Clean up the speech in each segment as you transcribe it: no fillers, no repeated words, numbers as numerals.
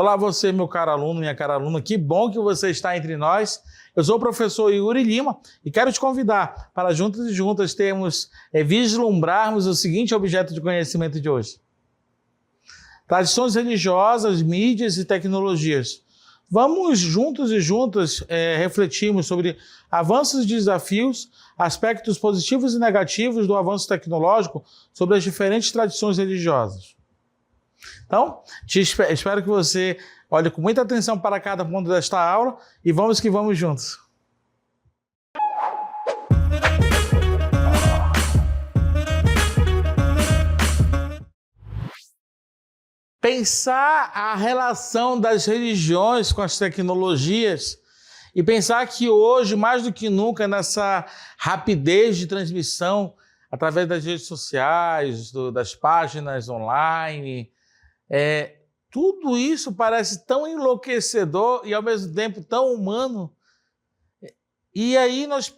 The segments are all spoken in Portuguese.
Olá você, meu caro aluno, minha cara aluna, que bom que você está entre nós. Eu sou o professor Yuri Lima e quero te convidar para juntos e juntas vislumbrarmos o seguinte objeto de conhecimento de hoje. Tradições religiosas, mídias e tecnologias. Vamos juntos e juntas refletirmos sobre avanços e desafios, aspectos positivos e negativos do avanço tecnológico sobre as diferentes tradições religiosas. Então, espero que você olhe com muita atenção para cada ponto desta aula e vamos que vamos juntos. Pensar a relação das religiões com as tecnologias e pensar que hoje, mais do que nunca, nessa rapidez de transmissão através das redes sociais, das páginas online, tudo isso parece tão enlouquecedor e ao mesmo tempo tão humano. E aí nós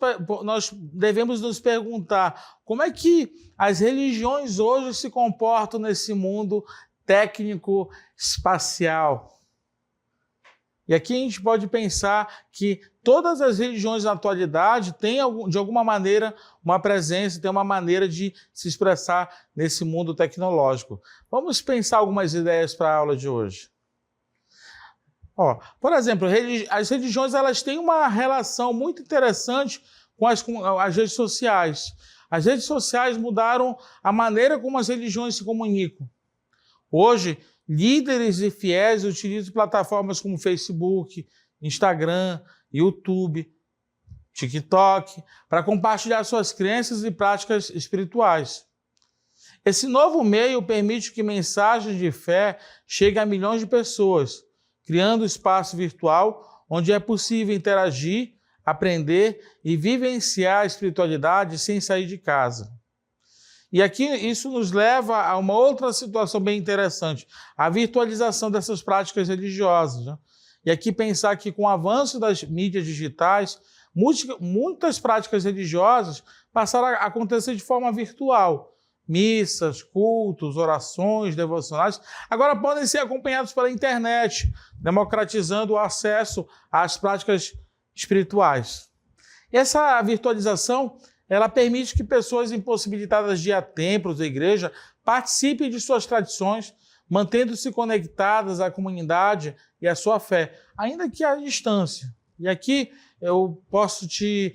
devemos nos perguntar como é que as religiões hoje se comportam nesse mundo técnico espacial. E aqui a gente pode pensar que todas as religiões na atualidade têm, de alguma maneira, uma presença, têm uma maneira de se expressar nesse mundo tecnológico. Vamos pensar algumas ideias para a aula de hoje. Por exemplo, as religiões elas têm uma relação muito interessante com as redes sociais. As redes sociais mudaram a maneira como as religiões se comunicam. Hoje, líderes e fiéis utilizam plataformas como Facebook, Instagram, YouTube, TikTok, para compartilhar suas crenças e práticas espirituais. Esse novo meio permite que mensagens de fé cheguem a milhões de pessoas, criando um espaço virtual onde é possível interagir, aprender e vivenciar a espiritualidade sem sair de casa. E aqui isso nos leva a uma outra situação bem interessante, a virtualização dessas práticas religiosas, né? E aqui pensar que com o avanço das mídias digitais, muitas práticas religiosas passaram a acontecer de forma virtual. Missas, cultos, orações, devocionais, agora podem ser acompanhados pela internet, democratizando o acesso às práticas espirituais. Essa virtualização ela permite que pessoas impossibilitadas de ir a templos ou igreja participem de suas tradições, mantendo-se conectadas à comunidade e à sua fé, ainda que à distância. E aqui eu posso te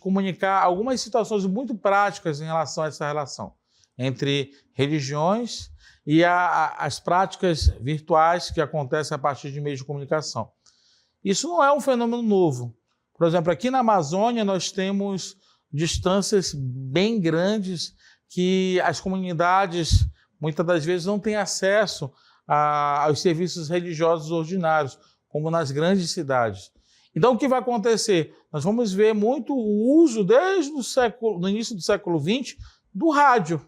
comunicar algumas situações muito práticas em relação a essa relação entre religiões e as práticas virtuais que acontecem a partir de meios de comunicação. Isso não é um fenômeno novo. Por exemplo, aqui na Amazônia nós temos distâncias bem grandes que as comunidades muitas das vezes não têm acesso aos serviços religiosos ordinários, como nas grandes cidades. Então o que vai acontecer? Nós vamos ver muito o uso desde o início do século XX do rádio.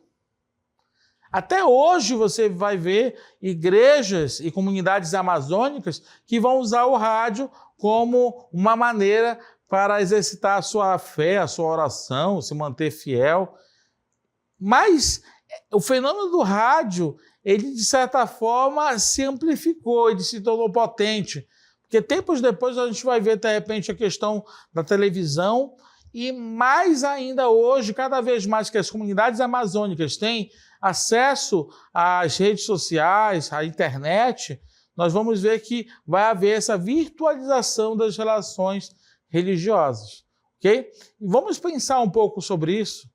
Até hoje você vai ver igrejas e comunidades amazônicas que vão usar o rádio como uma maneira para exercitar a sua fé, a sua oração, se manter fiel. Mas o fenômeno do rádio, ele de certa forma se amplificou, ele se tornou potente. Porque tempos depois a gente vai ver, de repente, a questão da televisão e mais ainda hoje, cada vez mais que as comunidades amazônicas têm acesso às redes sociais, à internet, nós vamos ver que vai haver essa virtualização das relações religiosas, ok? E vamos pensar um pouco sobre isso.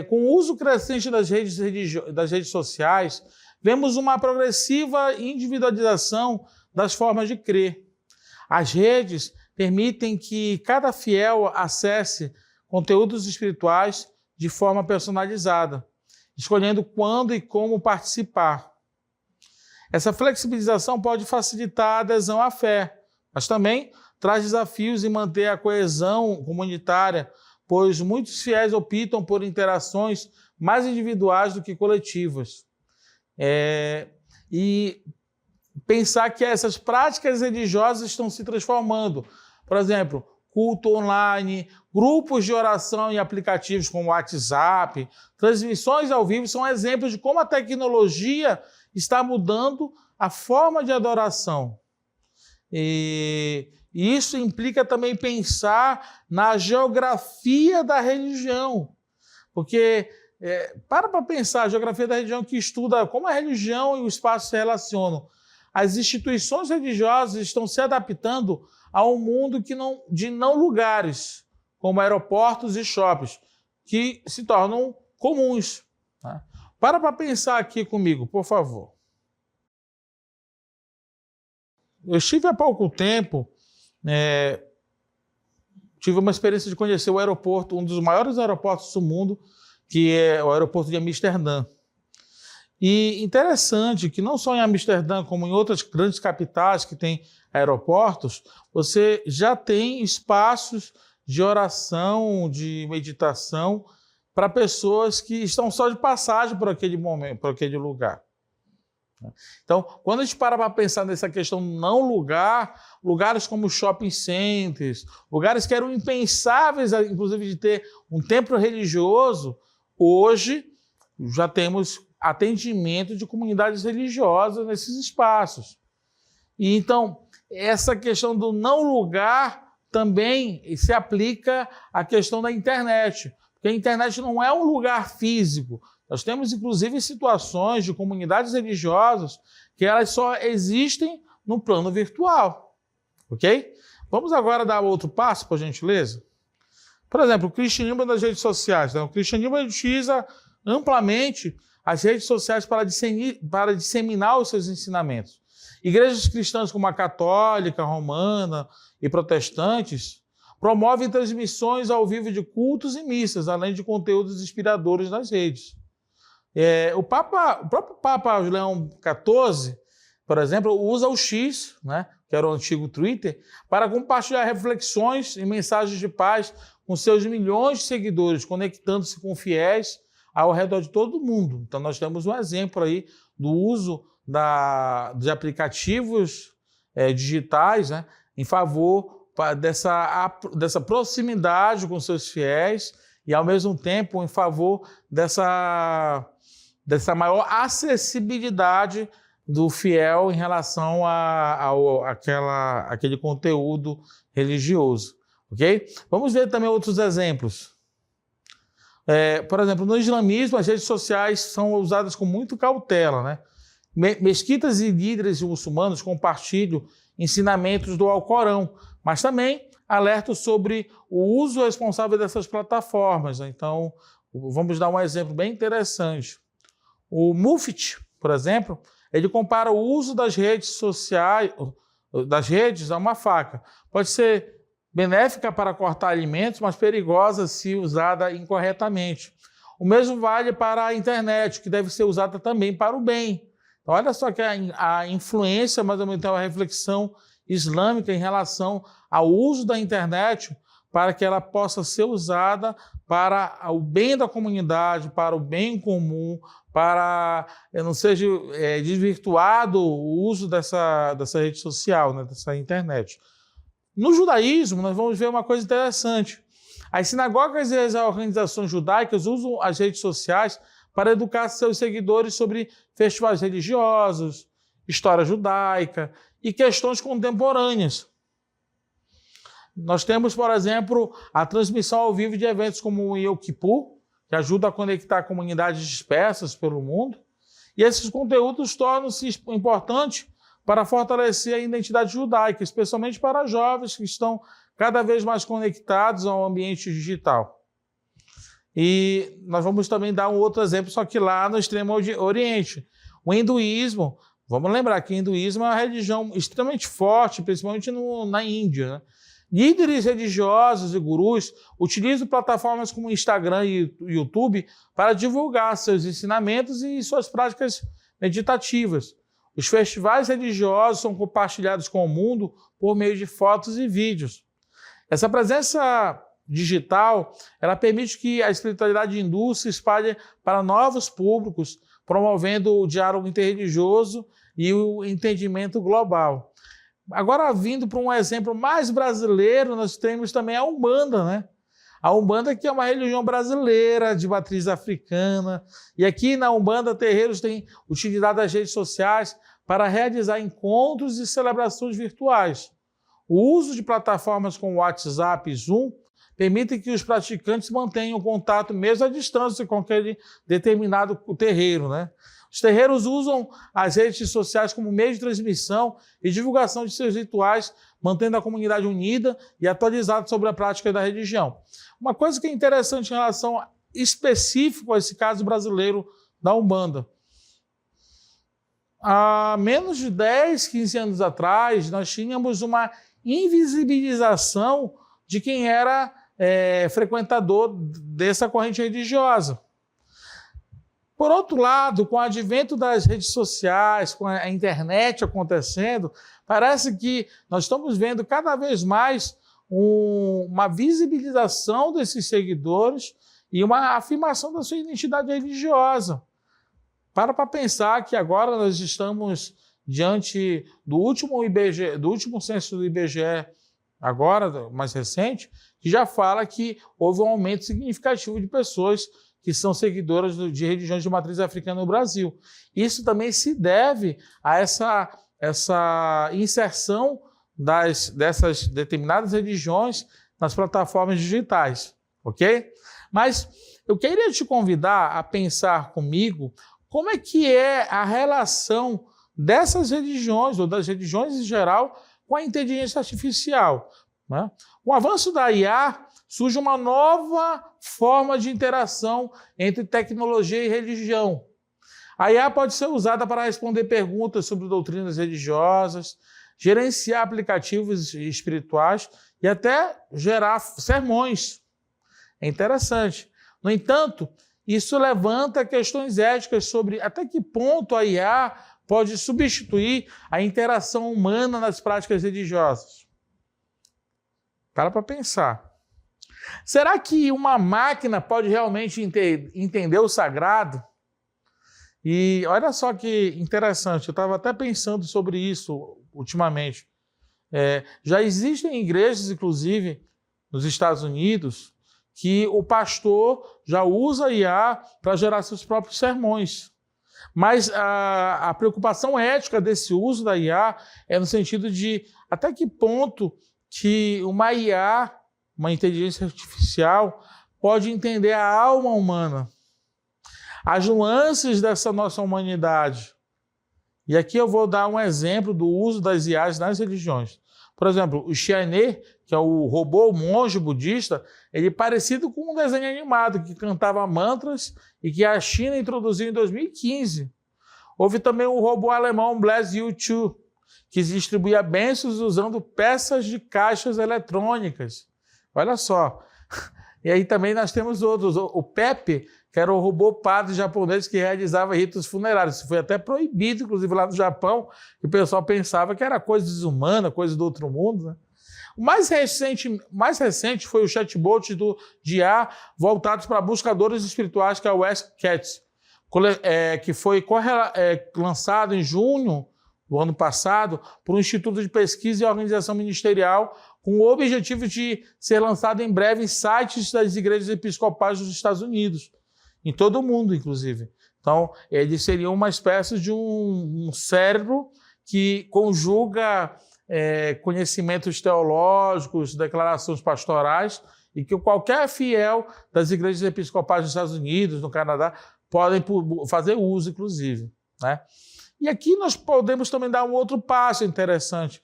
Com o uso crescente das redes sociais, vemos uma progressiva individualização das formas de crer. As redes permitem que cada fiel acesse conteúdos espirituais de forma personalizada, escolhendo quando e como participar. Essa flexibilização pode facilitar a adesão à fé, mas também traz desafios em manter a coesão comunitária, pois muitos fiéis optam por interações mais individuais do que coletivas. E pensar que essas práticas religiosas estão se transformando. Por exemplo, culto online, grupos de oração em aplicativos como o WhatsApp, transmissões ao vivo são exemplos de como a tecnologia está mudando a forma de adoração. E isso implica também pensar na geografia da religião, porque para pensar a geografia da religião que estuda como a religião e o espaço se relacionam. As instituições religiosas estão se adaptando a um mundo de não lugares, como aeroportos e shoppings, que se tornam comuns. Tá? Para pensar aqui comigo, por favor. Eu estive há pouco tempo, tive uma experiência de conhecer o aeroporto, um dos maiores aeroportos do mundo, que é o aeroporto de Amsterdã. E interessante que não só em Amsterdã, como em outras grandes capitais que têm aeroportos, você já tem espaços de oração, de meditação, para pessoas que estão só de passagem por aquele momento, por aquele lugar. Então, quando a gente para pensar nessa questão não lugar, lugares como shopping centers, lugares que eram impensáveis, inclusive, de ter um templo religioso, hoje já temos atendimento de comunidades religiosas nesses espaços. E então, essa questão do não lugar também se aplica à questão da internet, porque a internet não é um lugar físico. Nós temos, inclusive, situações de comunidades religiosas que elas só existem no plano virtual, ok? Vamos agora dar outro passo, por gentileza? Por exemplo, o cristianismo nas redes sociais. Né? O cristianismo utiliza amplamente as redes sociais para disseminar os seus ensinamentos. Igrejas cristãs como a católica, romana e protestantes promovem transmissões ao vivo de cultos e missas, além de conteúdos inspiradores nas redes. O próprio Papa Leão XIV, por exemplo, usa o X, né, que era o antigo Twitter, para compartilhar reflexões e mensagens de paz com seus milhões de seguidores, conectando-se com fiéis ao redor de todo o mundo. Então, nós temos um exemplo aí do uso de aplicativos digitais, né, em favor dessa proximidade com seus fiéis e, ao mesmo tempo, em favor dessa maior acessibilidade do fiel em relação àquele conteúdo religioso. Ok? Vamos ver também outros exemplos. Por exemplo, no islamismo, as redes sociais são usadas com muita cautela. Né? Mesquitas e líderes muçulmanos compartilham ensinamentos do Alcorão, mas também alertam sobre o uso responsável dessas plataformas. Então, vamos dar um exemplo bem interessante. O Mufti, por exemplo, ele compara o uso das redes sociais, a uma faca. Pode ser benéfica para cortar alimentos, mas perigosa se usada incorretamente. O mesmo vale para a internet, que deve ser usada também para o bem. Então, olha só que a influência, mas ao mesmo tempo a reflexão islâmica em relação ao uso da internet para que ela possa ser usada para o bem da comunidade, para o bem comum, para não seja desvirtuado o uso dessa rede social, né, dessa internet. No judaísmo, nós vamos ver uma coisa interessante. As sinagogas e as organizações judaicas usam as redes sociais para educar seus seguidores sobre festivais religiosos, história judaica e questões contemporâneas. Nós temos, por exemplo, a transmissão ao vivo de eventos como o Yom Kippur, que ajuda a conectar comunidades dispersas pelo mundo. E esses conteúdos tornam-se importantes para fortalecer a identidade judaica, especialmente para jovens que estão cada vez mais conectados ao ambiente digital. E nós vamos também dar um outro exemplo, só que lá no Extremo Oriente. O hinduísmo, vamos lembrar que o hinduísmo é uma religião extremamente forte, principalmente na Índia, né? Líderes religiosos e gurus utilizam plataformas como Instagram e YouTube para divulgar seus ensinamentos e suas práticas meditativas. Os festivais religiosos são compartilhados com o mundo por meio de fotos e vídeos. Essa presença digital, ela permite que a espiritualidade hindu se espalhe para novos públicos, promovendo o diálogo interreligioso e o entendimento global. Agora, vindo para um exemplo mais brasileiro, nós temos também a Umbanda, né? A Umbanda, que é uma religião brasileira, de matriz africana. E aqui na Umbanda, terreiros têm utilizado as redes sociais para realizar encontros e celebrações virtuais. O uso de plataformas como WhatsApp e Zoom permite que os praticantes mantenham contato mesmo à distância com aquele determinado terreiro, né? Os terreiros usam as redes sociais como meio de transmissão e divulgação de seus rituais, mantendo a comunidade unida e atualizada sobre a prática da religião. Uma coisa que é interessante em relação específico a esse caso brasileiro da Umbanda. Há menos de 10, 15 anos atrás, nós tínhamos uma invisibilização de quem era frequentador dessa corrente religiosa. Por outro lado, com o advento das redes sociais, com a internet acontecendo, parece que nós estamos vendo cada vez mais uma visibilização desses seguidores e uma afirmação da sua identidade religiosa. Para pensar que agora nós estamos diante do último IBGE, do último censo do IBGE, agora, mais recente, que já fala que houve um aumento significativo de pessoas que são seguidoras de religiões de matriz africana no Brasil. Isso também se deve a essa inserção dessas determinadas religiões nas plataformas digitais, ok? Mas eu queria te convidar a pensar comigo como é que é a relação dessas religiões, ou das religiões em geral, com a inteligência artificial, né? Com o avanço da IA, surge uma nova forma de interação entre tecnologia e religião. A IA pode ser usada para responder perguntas sobre doutrinas religiosas, gerenciar aplicativos espirituais e até gerar sermões. É interessante. No entanto, isso levanta questões éticas sobre até que ponto a IA pode substituir a interação humana nas práticas religiosas. Para pensar. Será que uma máquina pode realmente entender o sagrado? E olha só que interessante, eu estava até pensando sobre isso ultimamente. Já existem igrejas, inclusive, nos Estados Unidos, que o pastor já usa IA para gerar seus próprios sermões. Mas a preocupação ética desse uso da IA é no sentido de até que ponto que uma IA, uma inteligência artificial, pode entender a alma humana, as nuances dessa nossa humanidade. E aqui eu vou dar um exemplo do uso das IAs nas religiões. Por exemplo, o Xiaoné, que é o robô monge budista, ele é parecido com um desenho animado que cantava mantras e que a China introduziu em 2015. Houve também o robô alemão Blaze U2, que distribuía bênçãos usando peças de caixas eletrônicas. Olha só. E aí também nós temos outros. O Pepe, que era o robô padre japonês que realizava ritos funerários. Isso foi até proibido, inclusive lá no Japão, que o pessoal pensava que era coisa desumana, coisa do outro mundo, né? O mais recente foi o chatbot de IA voltados para buscadores espirituais, que é o AskCat, que foi lançado em junho do ano passado por um Instituto de Pesquisa e Organização Ministerial, com o objetivo de ser lançado em breve em sites das igrejas episcopais dos Estados Unidos, em todo o mundo, inclusive. Então, ele seria uma espécie de um cérebro que conjuga conhecimentos teológicos, declarações pastorais, e que qualquer fiel das igrejas episcopais dos Estados Unidos, no Canadá, podem fazer uso, inclusive, né? E aqui nós podemos também dar um outro passo interessante.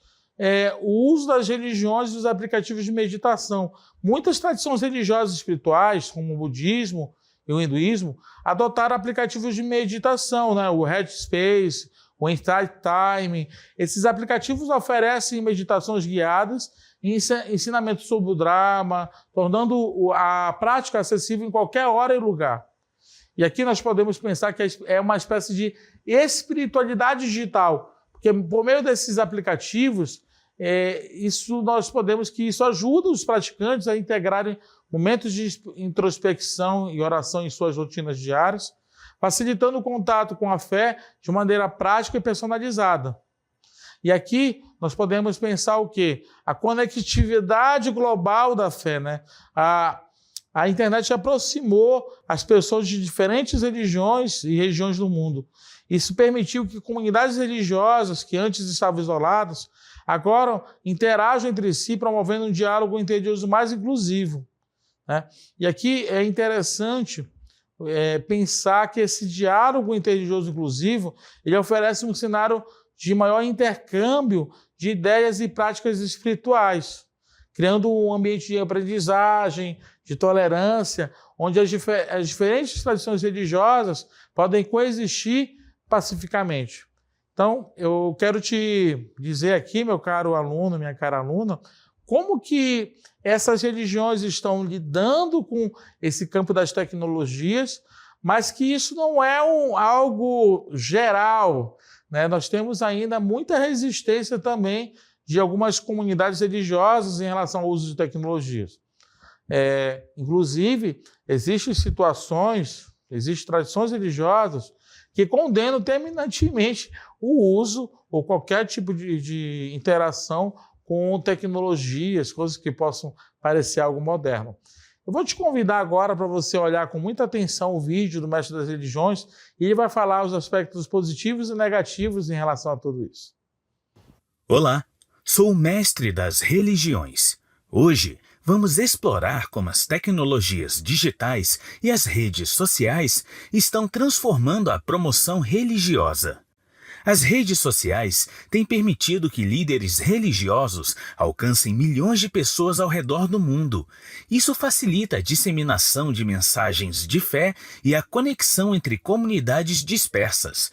O uso das religiões e dos aplicativos de meditação. Muitas tradições religiosas e espirituais, como o budismo e o hinduísmo, adotaram aplicativos de meditação, né? O Headspace, o Insight Time. Esses aplicativos oferecem meditações guiadas e ensinamentos sobre o Dharma, tornando a prática acessível em qualquer hora e lugar. E aqui nós podemos pensar que é uma espécie de espiritualidade digital, porque por meio desses aplicativos, nós podemos que isso ajuda os praticantes a integrarem momentos de introspecção e oração em suas rotinas diárias, facilitando o contato com a fé de maneira prática e personalizada. E aqui nós podemos pensar o quê? A conectividade global da fé, né? a internet aproximou as pessoas de diferentes religiões e regiões do mundo. Isso permitiu que comunidades religiosas que antes estavam isoladas, agora interajam entre si, promovendo um diálogo interreligioso mais inclusivo, né? E aqui é interessante pensar que esse diálogo interreligioso inclusivo, ele oferece um cenário de maior intercâmbio de ideias e práticas espirituais, criando um ambiente de aprendizagem, de tolerância, onde as diferentes tradições religiosas podem coexistir pacificamente. Então, eu quero te dizer aqui, meu caro aluno, minha cara aluna, como que essas religiões estão lidando com esse campo das tecnologias, mas que isso não é algo geral, né? Nós temos ainda muita resistência também de algumas comunidades religiosas em relação ao uso de tecnologias. Inclusive, existem tradições religiosas que condenam terminantemente o uso ou qualquer tipo de interação com tecnologias, coisas que possam parecer algo moderno. Eu vou te convidar agora para você olhar com muita atenção o vídeo do Mestre das Religiões e ele vai falar os aspectos positivos e negativos em relação a tudo isso. Olá, sou o Mestre das Religiões. Hoje vamos explorar como as tecnologias digitais e as redes sociais estão transformando a promoção religiosa. As redes sociais têm permitido que líderes religiosos alcancem milhões de pessoas ao redor do mundo. Isso facilita a disseminação de mensagens de fé e a conexão entre comunidades dispersas.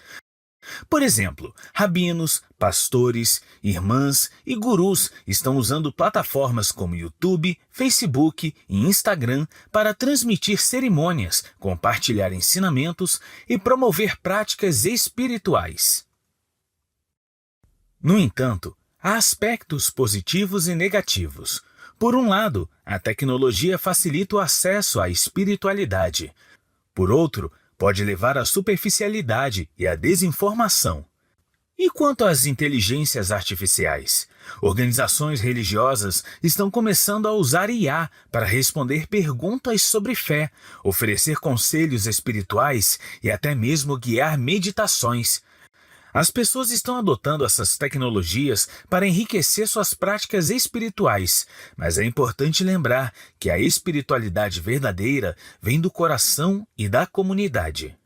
Por exemplo, rabinos, pastores, irmãs e gurus estão usando plataformas como YouTube, Facebook e Instagram para transmitir cerimônias, compartilhar ensinamentos e promover práticas espirituais. No entanto, há aspectos positivos e negativos. Por um lado, a tecnologia facilita o acesso à espiritualidade. Por outro, pode levar à superficialidade e à desinformação. E quanto às inteligências artificiais? Organizações religiosas estão começando a usar IA para responder perguntas sobre fé, oferecer conselhos espirituais e até mesmo guiar meditações. As pessoas estão adotando essas tecnologias para enriquecer suas práticas espirituais, mas é importante lembrar que a espiritualidade verdadeira vem do coração e da comunidade.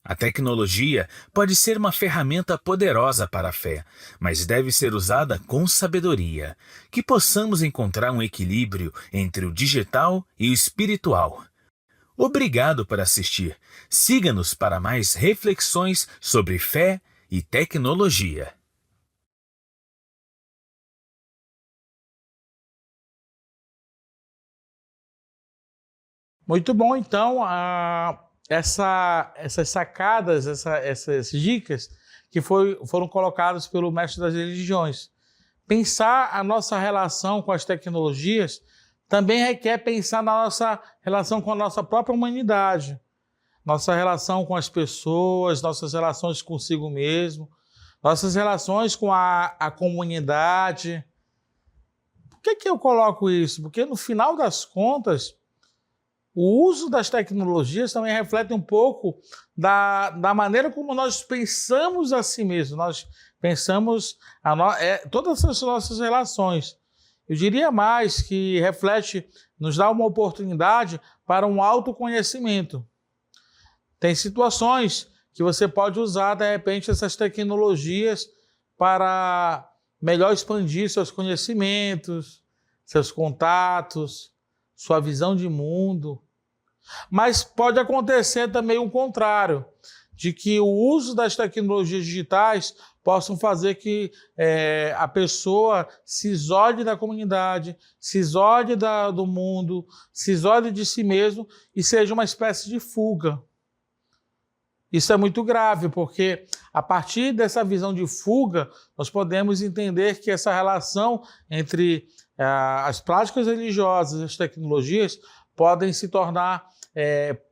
A tecnologia pode ser uma ferramenta poderosa para a fé, mas deve ser usada com sabedoria, que possamos encontrar um equilíbrio entre o digital e o espiritual. Obrigado por assistir. Siga-nos para mais reflexões sobre fé e tecnologia. Muito bom, então, essas sacadas, essas dicas que foram colocadas pelo Mestre das Religiões. Pensar a nossa relação com as tecnologias também requer pensar na nossa relação com a nossa própria humanidade, nossa relação com as pessoas, nossas relações consigo mesmo, nossas relações com a comunidade. Por que eu coloco isso? Porque no final das contas, o uso das tecnologias também reflete um pouco da maneira como nós pensamos a si mesmos, nós pensamos todas as nossas relações. Eu diria mais que reflete, nos dá uma oportunidade para um autoconhecimento. Tem situações que você pode usar, de repente, essas tecnologias para melhor expandir seus conhecimentos, seus contatos, sua visão de mundo. Mas pode acontecer também o contrário, de que o uso das tecnologias digitais possam fazer que a pessoa se isole da comunidade, se isole do mundo, se isole de si mesmo e seja uma espécie de fuga. Isso é muito grave, porque a partir dessa visão de fuga, nós podemos entender que essa relação entre as práticas religiosas e as tecnologias podem se tornar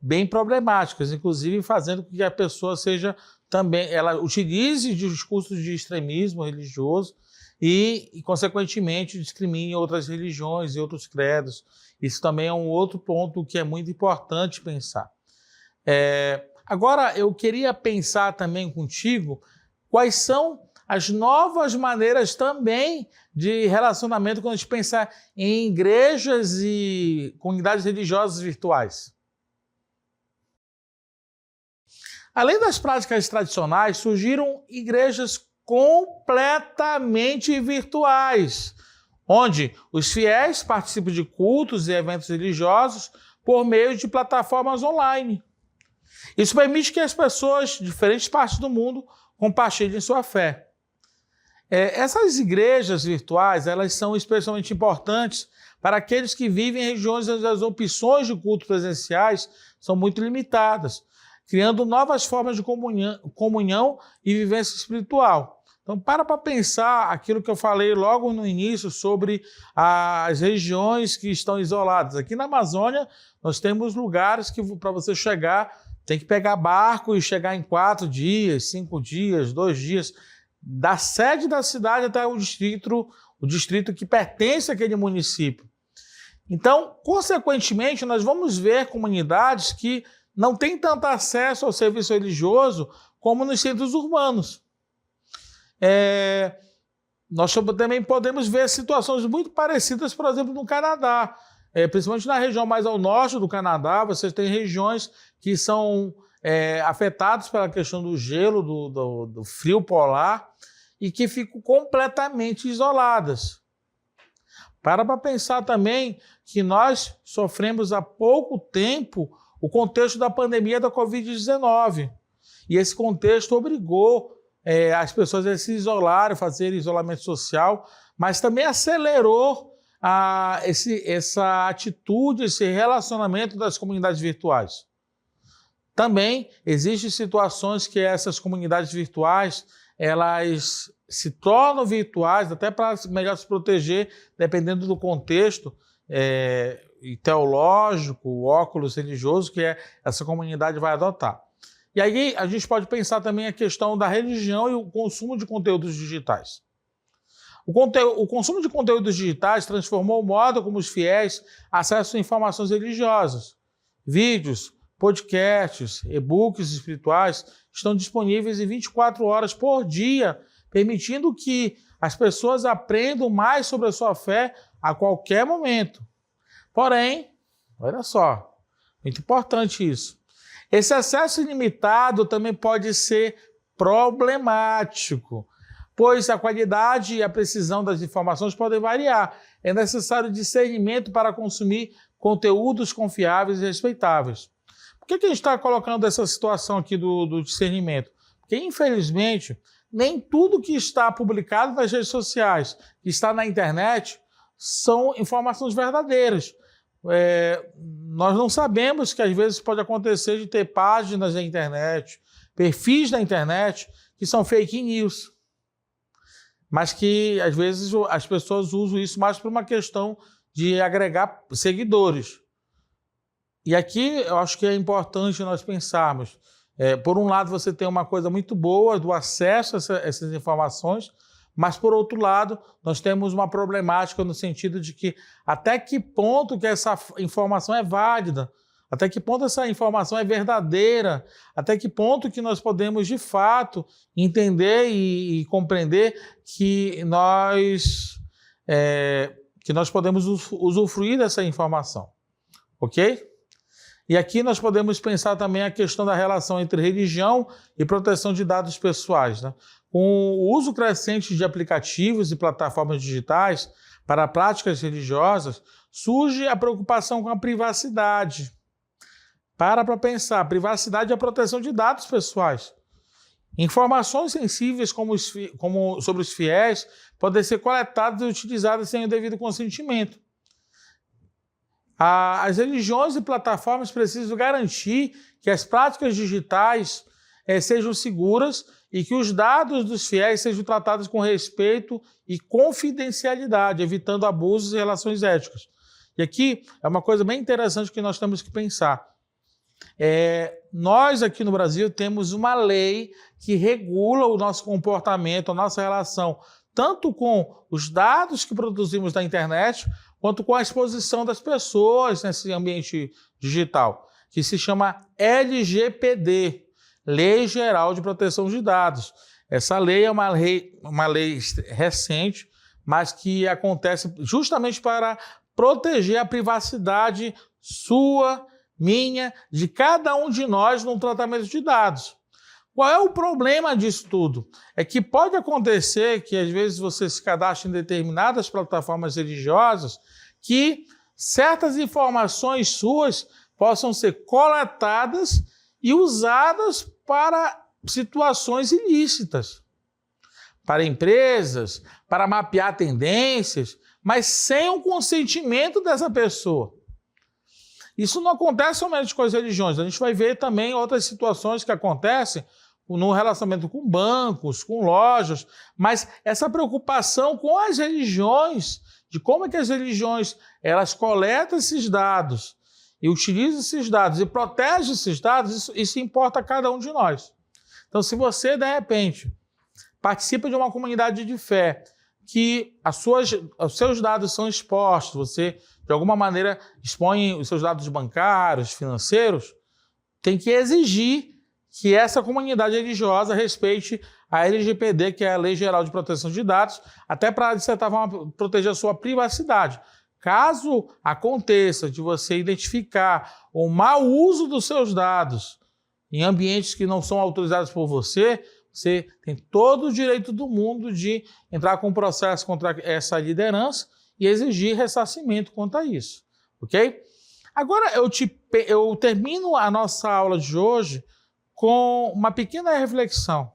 bem problemáticas, inclusive fazendo com que a pessoa ela utilize discursos de extremismo religioso e, consequentemente, discrimine outras religiões e outros credos. Isso também é um outro ponto que é muito importante pensar. Agora, eu queria pensar também contigo quais são as novas maneiras também de relacionamento quando a gente pensa em igrejas e comunidades religiosas virtuais. Além das práticas tradicionais, surgiram igrejas completamente virtuais, onde os fiéis participam de cultos e eventos religiosos por meio de plataformas online. Isso permite que as pessoas de diferentes partes do mundo compartilhem sua fé. Essas igrejas virtuais, elas são especialmente importantes para aqueles que vivem em regiões onde as opções de culto presenciais são muito limitadas, criando novas formas de comunhão e vivência espiritual. Então, para pensar aquilo que eu falei logo no início sobre as regiões que estão isoladas. Aqui na Amazônia, nós temos lugares que para você chegar, tem que pegar barco e chegar em 4 dias, 5 dias, 2 dias, da sede da cidade até o distrito que pertence àquele município. Então, consequentemente, nós vamos ver comunidades que não têm tanto acesso ao serviço religioso como nos centros urbanos. Nós também podemos ver situações muito parecidas, por exemplo, no Canadá. Principalmente na região mais ao norte do Canadá, você tem regiões que são afetadas pela questão do gelo, do frio polar, e que ficam completamente isoladas. Para pensar também que nós sofremos há pouco tempo o contexto da pandemia da Covid-19. E esse contexto obrigou as pessoas a se isolarem, fazer isolamento social, mas também acelerou essa atitude, esse relacionamento das comunidades virtuais. Também existem situações que essas comunidades virtuais, elas se tornam virtuais, até para melhor se proteger, dependendo do contexto teológico, o óculos religioso que essa comunidade vai adotar. E aí a gente pode pensar também a questão da religião e o consumo de conteúdos digitais. O consumo de conteúdos digitais transformou o modo como os fiéis acessam informações religiosas. Vídeos, podcasts, e-books espirituais estão disponíveis em 24 horas por dia, permitindo que as pessoas aprendam mais sobre a sua fé a qualquer momento. Porém, olha só, muito importante isso. Esse acesso ilimitado também pode ser problemático, pois a qualidade e a precisão das informações podem variar. É necessário discernimento para consumir conteúdos confiáveis e respeitáveis. Por que a gente está colocando essa situação aqui do discernimento? Porque, infelizmente, nem tudo que está publicado nas redes sociais, que está na internet, são informações verdadeiras. Nós não sabemos que às vezes pode acontecer de ter páginas na internet, perfis na internet, que são fake news. Mas que às vezes as pessoas usam isso mais por uma questão de agregar seguidores. E aqui eu acho que é importante nós pensarmos. Por um lado, você tem uma coisa muito boa do acesso a essas informações, mas, por outro lado, nós temos uma problemática no sentido de que até que ponto que essa informação é válida, até que ponto essa informação é verdadeira, até que ponto que nós podemos, de fato, entender e compreender que nós podemos usufruir dessa informação. Ok? E aqui nós podemos pensar também a questão da relação entre religião e proteção de dados pessoais, né? Com o uso crescente de aplicativos e plataformas digitais para práticas religiosas, surge a preocupação com a privacidade. Para pensar, privacidade é a proteção de dados pessoais. Informações sensíveis sobre os fiéis podem ser coletadas e utilizadas sem o devido consentimento. As religiões e plataformas precisam garantir que as práticas digitais sejam seguras e que os dados dos fiéis sejam tratados com respeito e confidencialidade, evitando abusos e relações éticas. E aqui é uma coisa bem interessante que nós temos que pensar. Nós aqui no Brasil temos uma lei que regula o nosso comportamento, a nossa relação, tanto com os dados que produzimos na internet, quanto com a exposição das pessoas nesse ambiente digital, que se chama LGPD, Lei Geral de Proteção de Dados. Essa lei é uma lei recente, mas que acontece justamente para proteger a privacidade sua, minha, de cada um de nós no tratamento de dados. Qual é o problema disso tudo? É que pode acontecer que às vezes você se cadastre em determinadas plataformas religiosas que certas informações suas possam ser coletadas e usadas para situações ilícitas, para empresas, para mapear tendências, mas sem o consentimento dessa pessoa. Isso não acontece somente com as religiões, a gente vai ver também outras situações que acontecem no relacionamento com bancos, com lojas, mas essa preocupação com as religiões, de como é que as religiões elas coletam esses dados e utilizam esses dados e protegem esses dados, isso importa a cada um de nós. Então, se você, de repente, participa de uma comunidade de fé que os seus dados são expostos, você, de alguma maneira, expõe os seus dados bancários, financeiros, tem que exigir que essa comunidade religiosa respeite a LGPD, que é a Lei Geral de Proteção de Dados, até para, de certa forma, proteger a sua privacidade. Caso aconteça de você identificar o mau uso dos seus dados em ambientes que não são autorizados por você, você tem todo o direito do mundo de entrar com um processo contra essa liderança e exigir ressarcimento quanto a isso, ok? Agora eu termino a nossa aula de hoje com uma pequena reflexão.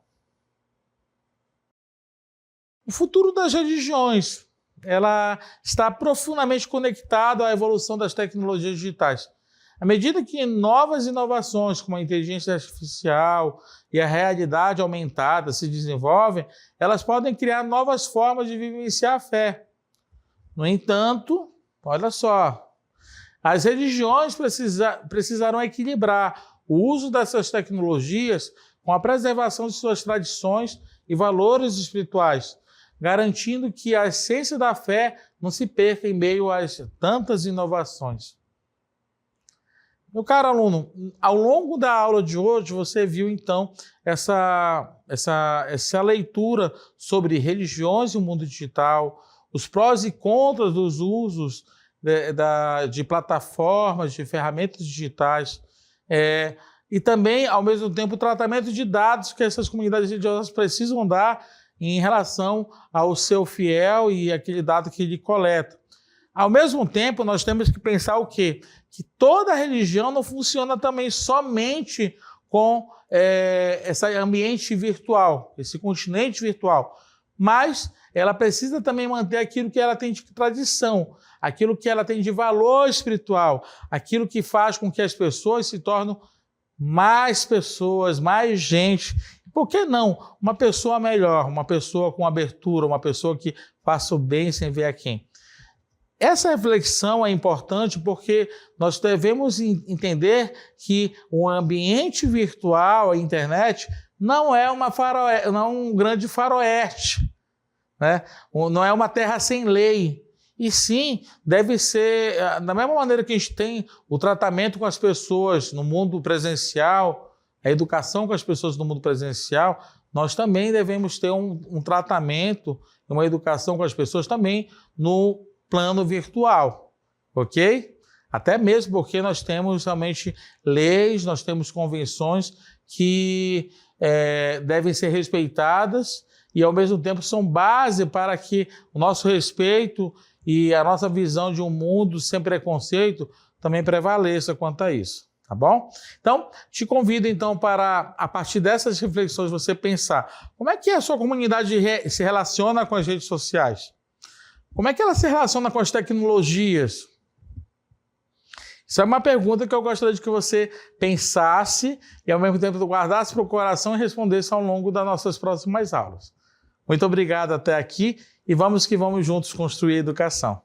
O futuro das religiões, ela está profundamente conectado à evolução das tecnologias digitais. À medida que novas inovações, como a inteligência artificial e a realidade aumentada se desenvolvem, elas podem criar novas formas de vivenciar a fé. No entanto, olha só, as religiões precisarão equilibrar o uso dessas tecnologias com a preservação de suas tradições e valores espirituais, garantindo que a essência da fé não se perca em meio a tantas inovações. Meu caro aluno, ao longo da aula de hoje, você viu então essa leitura sobre religiões e o mundo digital, os prós e contras dos usos de plataformas, de ferramentas digitais, e também, ao mesmo tempo, o tratamento de dados que essas comunidades religiosas precisam dar em relação ao seu fiel e aquele dado que ele coleta. Ao mesmo tempo, nós temos que pensar o quê? Que toda religião não funciona também somente com esse ambiente virtual, esse continente virtual, mas ela precisa também manter aquilo que ela tem de tradição, aquilo que ela tem de valor espiritual, aquilo que faz com que as pessoas se tornem mais pessoas, mais gente. Por que não? Uma pessoa melhor, uma pessoa com abertura, uma pessoa que faça o bem sem ver a quem. Essa reflexão é importante porque nós devemos entender que o ambiente virtual, a internet, não é um grande faroeste, né? Não é uma terra sem lei. E sim, deve ser, da mesma maneira que a gente tem o tratamento com as pessoas no mundo presencial, a educação com as pessoas no mundo presencial, nós também devemos ter um tratamento, uma educação com as pessoas também no plano virtual, ok? Até mesmo porque nós temos realmente leis, nós temos convenções que devem ser respeitadas e, ao mesmo tempo, são base para que o nosso respeito e a nossa visão de um mundo sem preconceito também prevaleça quanto a isso, tá bom? Então, te convido então para, a partir dessas reflexões, você pensar como é que a sua comunidade se relaciona com as redes sociais? Como é que ela se relaciona com as tecnologias? Isso é uma pergunta que eu gostaria de que você pensasse e, ao mesmo tempo, guardasse para o coração e respondesse ao longo das nossas próximas aulas. Muito obrigado até aqui e vamos que vamos juntos construir a educação.